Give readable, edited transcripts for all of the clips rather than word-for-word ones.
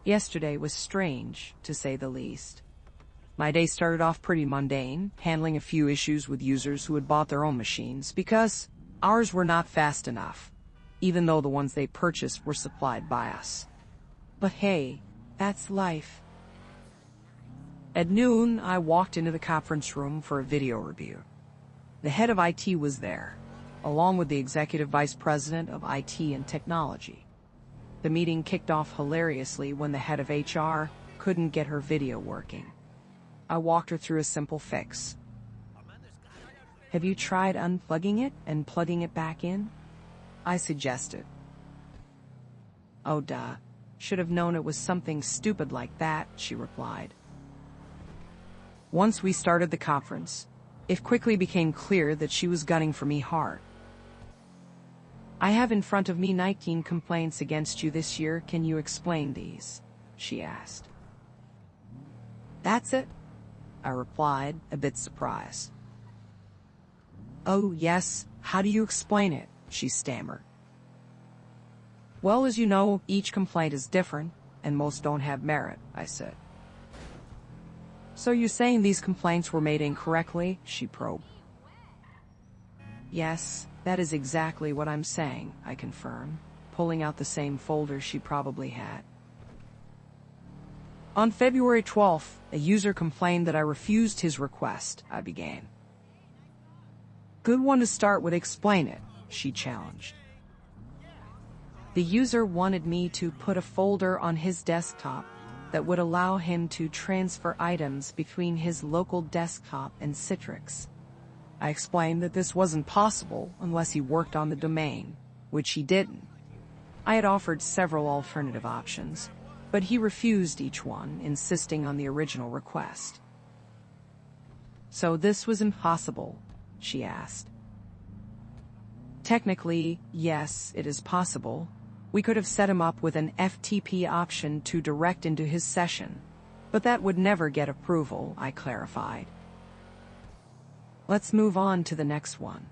Yesterday was strange, to say the least. My day started off pretty mundane, handling a few issues with users who had bought their own machines because ours were not fast enough, even though the ones they purchased were supplied by us. But hey, that's life. At noon, I walked into the conference room for a video review. The head of IT was there, along with the executive vice president of IT and technology. The meeting kicked off hilariously when the head of HR couldn't get her video working. I walked her through a simple fix. "Have you tried unplugging it and plugging it back in?" I suggested. "Oh, duh. Should have known it was something stupid like that," she replied. Once we started the conference, it quickly became clear that she was gunning for me hard. "I have in front of me 19 complaints against you this year. Can you explain these?" she asked. "That's it," I replied, a bit surprised. "Oh, yes, how do you explain it?" she stammered. "Well, as you know, each complaint is different, and most don't have merit," I said. "So you're saying these complaints were made incorrectly?" she probed. "Yes, that is exactly what I'm saying," I confirmed, pulling out the same folder she probably had. "On February 12th, a user complained that I refused his request," I began. "Good one to start with. Explain it," she challenged. "The user wanted me to put a folder on his desktop that would allow him to transfer items between his local desktop and Citrix. I explained that this wasn't possible unless he worked on the domain, which he didn't. I had offered several alternative options, but he refused each one, insisting on the original request. "So this was impossible?" she asked. "Technically, yes, it is possible. We could have set him up with an FTP option to direct into his session, but that would never get approval," I clarified. "Let's move on to the next one.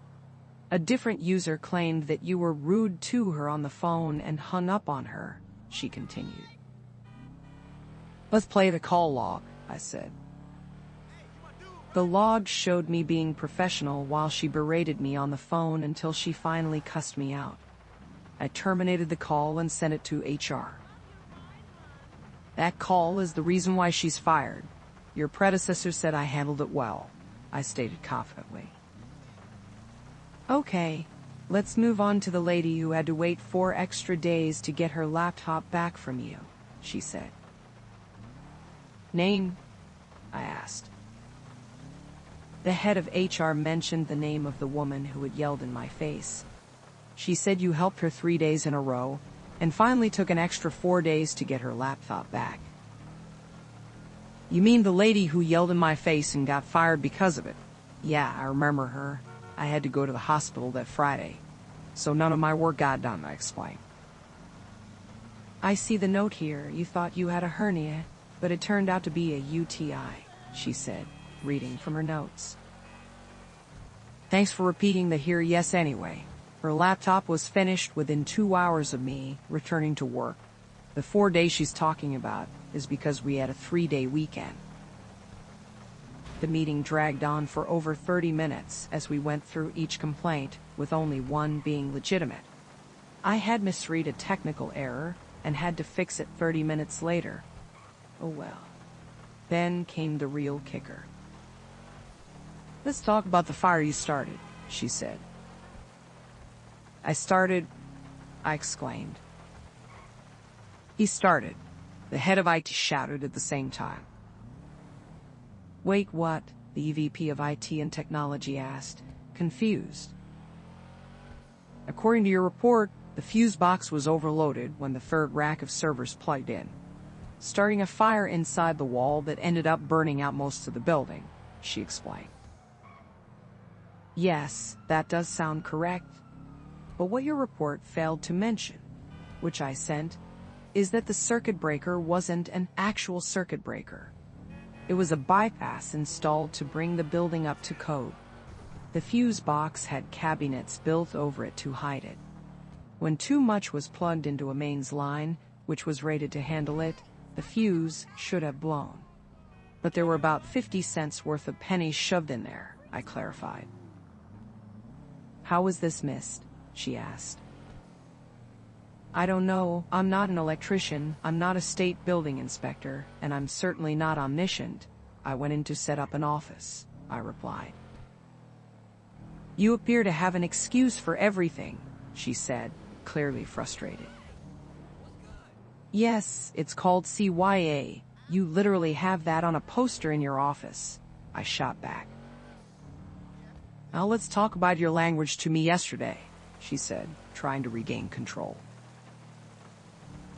A different user claimed that you were rude to her on the phone and hung up on her," she continued. "Let's play the call log," I said. The log showed me being professional while she berated me on the phone until she finally cussed me out. I terminated the call and sent it to HR. "That call is the reason why she's fired. Your predecessor said I handled it well," I stated confidently. "Okay, let's move on to the lady who had to wait 4 extra days to get her laptop back from you," she said. "Name?" I asked. The head of HR mentioned the name of the woman who had yelled in my face. She said you helped her 3 days in a row, and finally took an extra 4 days to get her laptop back. "You mean the lady who yelled in my face and got fired because of it?" "Yeah, I remember her. I had to go to the hospital that Friday, so none of my work got done," I explained. "I see the note here. You thought you had a hernia, but it turned out to be a UTI," she said, reading from her notes. "Thanks for repeating the here yes anyway. Her laptop was finished within 2 hours of me returning to work. The 4 days she's talking about is because we had a 3-day weekend." The meeting dragged on for over 30 minutes as we went through each complaint, with only one being legitimate. I had misread a technical error and had to fix it 30 minutes later. Oh well. Then came the real kicker. "Let's talk about the fire you started," she said. I exclaimed. "He started," the head of IT shouted at the same time. "Wait, what?" the EVP of IT and technology asked, confused. "According to your report, the fuse box was overloaded when the third rack of servers plugged in, starting a fire inside the wall that ended up burning out most of the building," she explained. "Yes, that does sound correct. But what your report failed to mention, which I sent, is that the circuit breaker wasn't an actual circuit breaker. It was a bypass installed to bring the building up to code. The fuse box had cabinets built over it to hide it. When too much was plugged into a mains line, which was rated to handle it, The fuse should have blown. But there were about 50 cents worth of pennies shoved in there, I clarified. How was this missed? She asked. I don't know. I'm not an electrician, I'm not a state building inspector, and I'm certainly not omniscient. I went in to set up an office, I replied. You appear to have an excuse for everything, she said, clearly frustrated. Yes, it's called CYA. You literally have that on a poster in your office, I shot back. Now let's talk about your language to me yesterday, she said, trying to regain control.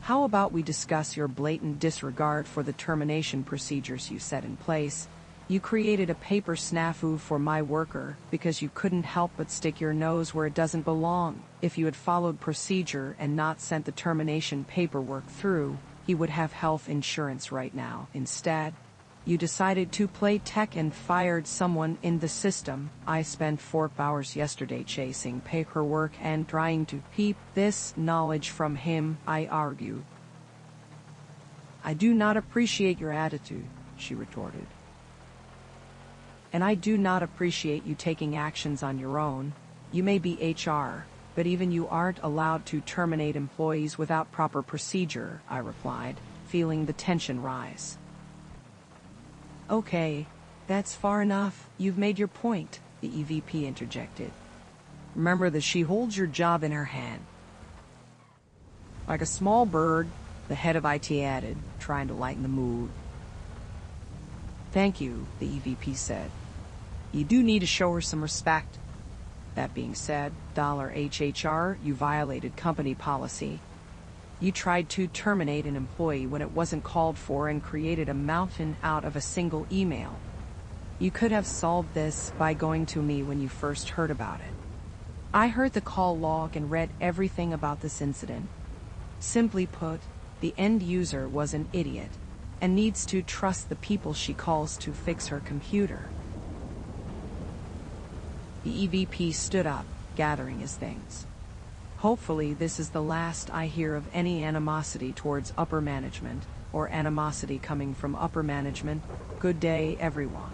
How about we discuss your blatant disregard for the termination procedures you set in place? You created a paper snafu for my worker because you couldn't help but stick your nose where it doesn't belong. If you had followed procedure and not sent the termination paperwork through, he would have health insurance right now. Instead, you decided to play tech and fired someone in the system. I spent 4 hours yesterday chasing paperwork and trying to keep this knowledge from him, I argued. I do not appreciate your attitude, she retorted. And I do not appreciate you taking actions on your own. You may be HR, but even you aren't allowed to terminate employees without proper procedure, I replied, feeling the tension rise. Okay, that's far enough. You've made your point, the EVP interjected. Remember that she holds your job in her hand. Like a small bird, the head of IT added, trying to lighten the mood. Thank you, the EVP said. You do need to show her some respect. That being said, $HHR, you violated company policy. You tried to terminate an employee when it wasn't called for and created a mountain out of a single email. You could have solved this by going to me when you first heard about it. I heard the call log and read everything about this incident. Simply put, the end user was an idiot and needs to trust the people she calls to fix her computer. The EVP stood up, gathering his things. Hopefully this is the last I hear of any animosity towards upper management, or animosity coming from upper management. Good day, everyone.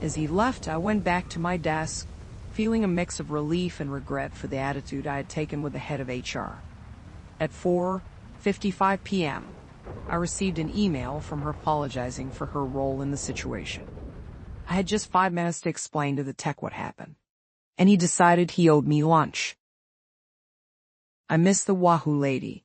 As he left, I went back to my desk, feeling a mix of relief and regret for the attitude I had taken with the head of HR. At 4:55 p.m., I received an email from her apologizing for her role in the situation. I had just 5 minutes to explain to the tech what happened, and he decided he owed me lunch. I miss the Wahoo lady,